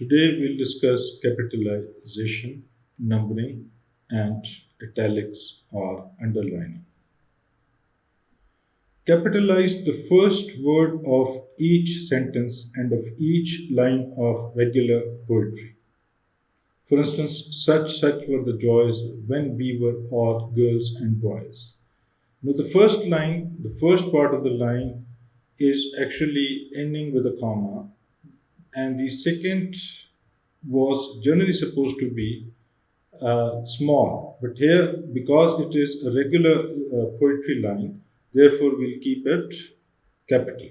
Today we'll discuss capitalization, numbering, and italics or underlining. Capitalize the first word of each sentence and of each line of regular poetry. For instance, such were the joys when we were all girls and boys. Now, the first part of the line is actually ending with a comma, and the second was generally supposed to be small, but here because it is a regular poetry line, therefore we'll keep it capital.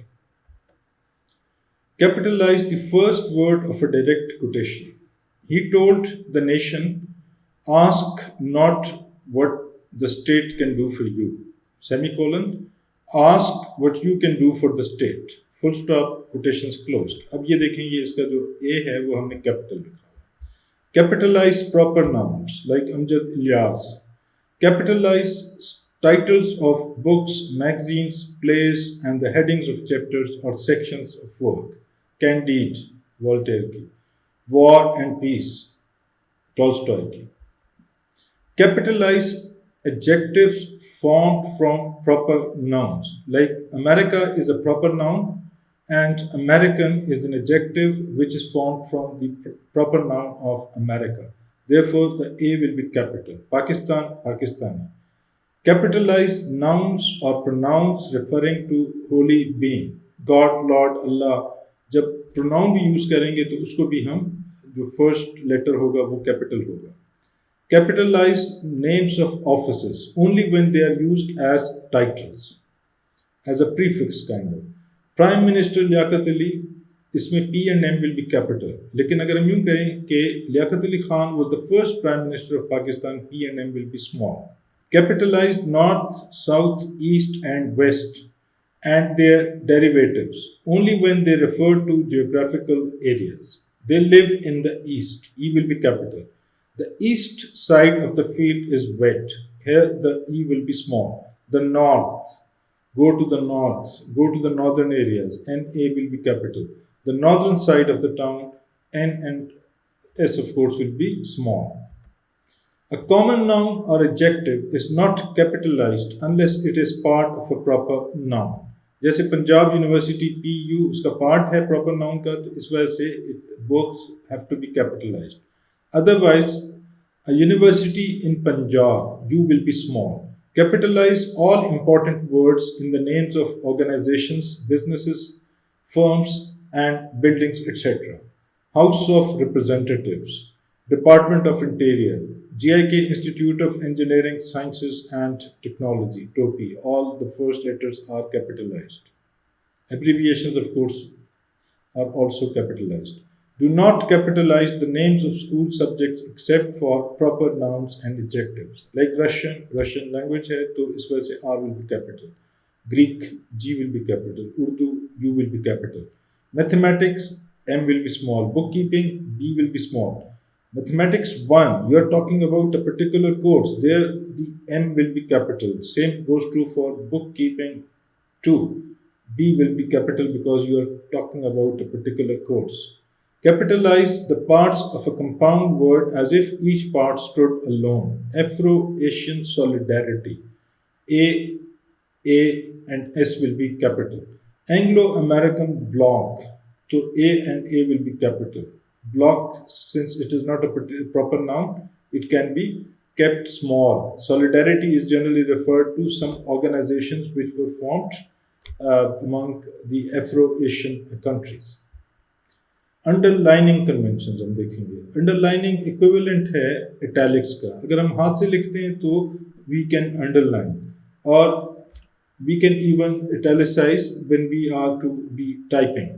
Capitalize the first word of a direct quotation. He told the nation, ask not what the state can do for you, semicolon, ask what you can do for the state, full stop, quotations closed. अब ये देखें ये इसका जो A है वो हमने capital लिखा. Capitalize proper nouns like Amjad Ilyas. Capitalize titles of books, magazines, plays, and the headings of chapters or sections of work. Candide, Voltaire ki. War and Peace, Tolstoy ki. Capitalize adjectives formed from proper nouns. Like America is a proper noun and American is an adjective which is formed from the proper noun of America. Therefore, the A will be capital. Pakistan, Pakistani. Capitalize nouns or pronouns referring to holy being. God, Lord, Allah. जब pronoun भी use करेंगे तो उसको भी हम जो first letter होगा वो capital होगा. Capitalize names of offices only when they are used as titles, as a prefix kind of. Prime Minister Liaquat Ali, इसमें P and M will be capital. लेकिन अगर हम यूं कहें कि Liaquat Ali Khan was the first Prime Minister of Pakistan, P and M will be small. Capitalize north, south, east, and west and their derivatives only when they refer to geographical areas. They live in the east. E will be capital. The east side of the field is wet. Here the E will be small. The north. Go to the north. Go to the northern areas. NA will be capital. The northern side of the town, N and S of course will be small. A common noun or adjective is not capitalized unless it is part of a proper noun. जैसे Punjab university PU उसका part है proper noun का, तो इस वजह से both have to be capitalized. Otherwise, a university in Punjab, U will be small. Capitalize all important words in the names of organizations, businesses, firms, and buildings, etc. House of Representatives, Department of Interior, GIK Institute of Engineering, Sciences and Technology, TOPI, all the first letters are capitalized. Abbreviations, of course, are also capitalized. Do not capitalize the names of school subjects except for proper nouns and adjectives. Like Russian language hai, to is wajah se R will be capital. Greek, G will be capital. Urdu, U will be capital. Mathematics, M will be small. Bookkeeping, B will be small. Mathematics 1, you are talking about a particular course. There, the M will be capital. Same goes true for bookkeeping 2. B will be capital because you are talking about a particular course. Capitalize the parts of a compound word as if each part stood alone. Afro-Asian solidarity. A and S will be capital. Anglo-American bloc. So A and A will be capital. Bloc, since it is not a proper noun, it can be kept small. Solidarity is generally referred to some organizations which were formed among the Afro-Asian countries. Underlining convention हम देखेंगे. Underlining equivalent है italics का. अगर हम हाथ से लिखते हैं तो वी कैन अंडरलाइन और we can even italicise when we are to be typing.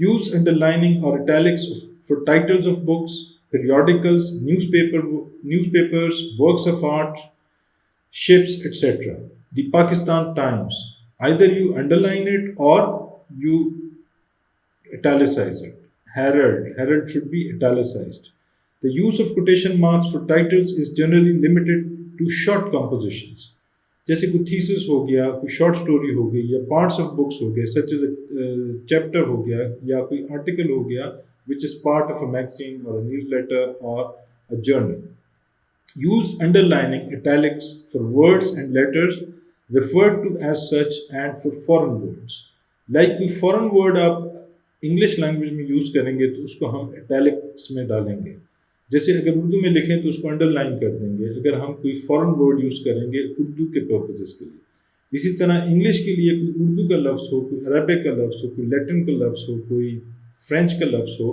Use underlining और italics for titles of books, periodicals, newspapers, works of art, ships, etc. The Pakistan Times. Either you underline it or you italicize it. Herald should be italicized. The use of quotation marks for titles is generally limited to short compositions. जैसे कोई thesis हो गया, कोई short story हो गई या parts of books हो गए, such as a chapter हो गया या कोई article हो गया, which is part of a magazine or a newsletter or a journal. Use underlining italics for words and letters referred to as such and for foreign words. Like कोई foreign word आप English language में use करेंगे तो उसको हम italics में डालेंगे। जैसे अगर उर्दू में लिखें तो उसको अंडरलाइन कर देंगे अगर हम कोई फॉरेन वर्ड यूज़ करेंगे उर्दू के पर्पजेस के लिए। इसी तरह इंग्लिश के लिए कोई उर्दू का लफ्ज़ हो, कोई अरबिक का लफ्ज़ हो, कोई लैटिन का लफ्ज़ हो, कोई फ्रेंच का लफ्ज़ हो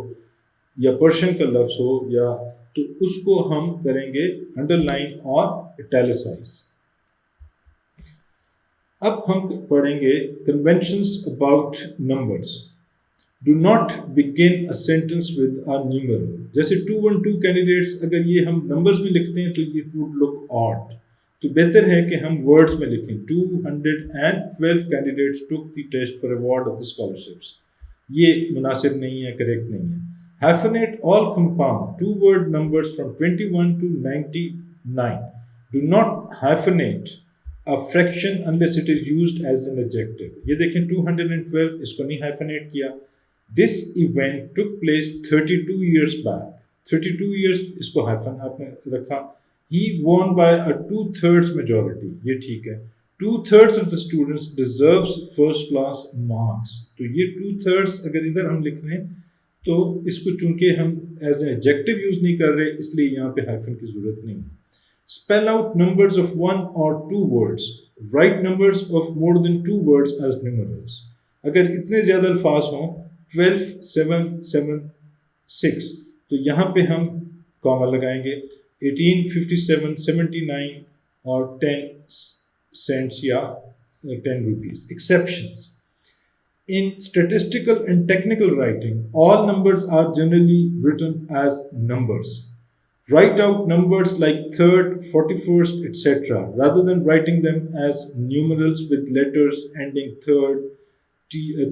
या पर्शियन का लफ्ज़ हो या तो उसको हम करेंगे अंडरलाइन और इटैलिसाइज। अब हम पढ़ेंगे conventions about numbers. Do not begin a sentence with a numeral. जैसे 212 कैंडिडेट्स अगर ये हम नंबर्स में लिखते हैं तो ये वुड लुक ऑड, तो बेहतर है कि हम वर्ड्स में लिखें 212 candidates took the test for award of the scholarships. ये मुनासिब नहीं है, करेक्ट नहीं है। Hyphenate all compound two-word numbers from 21 to 99. Do not hyphenate a fraction unless it is used as an adjective. ये देखें 212 इसको नहीं hyphenate किया। This event took place 32 years back. 32 years इसको hyphen आपने रखा। He won by a 2/3 majority. ये ठीक है। 2/3 of the students deserves first class marks. तो ये 2/3 अगर इधर हम लिख लें तो इसको चूंकि हम एज एन एडजेक्टिव यूज नहीं कर रहे इसलिए यहाँ पे हाइफन की जरूरत नहीं। स्पेल आउट नंबर्स ऑफ 1 और 2 words. Write numbers of more than 2 words as numerals. अगर इतने ज्यादा अल्फाज हों 12, 7, 7, 6 तो यहाँ पे हम कॉमा लगाएंगे। 18, 57, 79 और 10 सेंट्स या 10 rupees. Exceptions. In statistical and technical writing, all numbers are generally written as numbers. Write out numbers like third, 41st, etc. rather than writing them as numerals with letters ending third,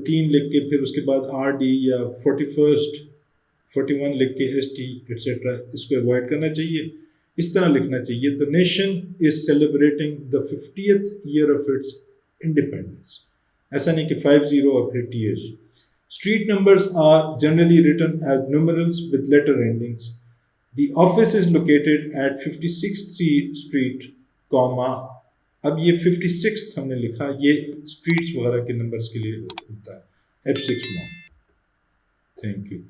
तीन लिख के फिर उसके बाद RD या 41st, 41 लिख के ST, etc. इसको अवॉइड करना चाहिए। इस तरह लिखना चाहिए The nation is celebrating the 50th year of its independence. ऐसा नहीं कि 50 और फिर TH। Street numbers are generally written as numerals with letter endings. The office is located at 56th Street, comma। अब ये 56th हमने लिखा, ये streets वगैरह के numbers के लिए होता है F6 में। Thank you.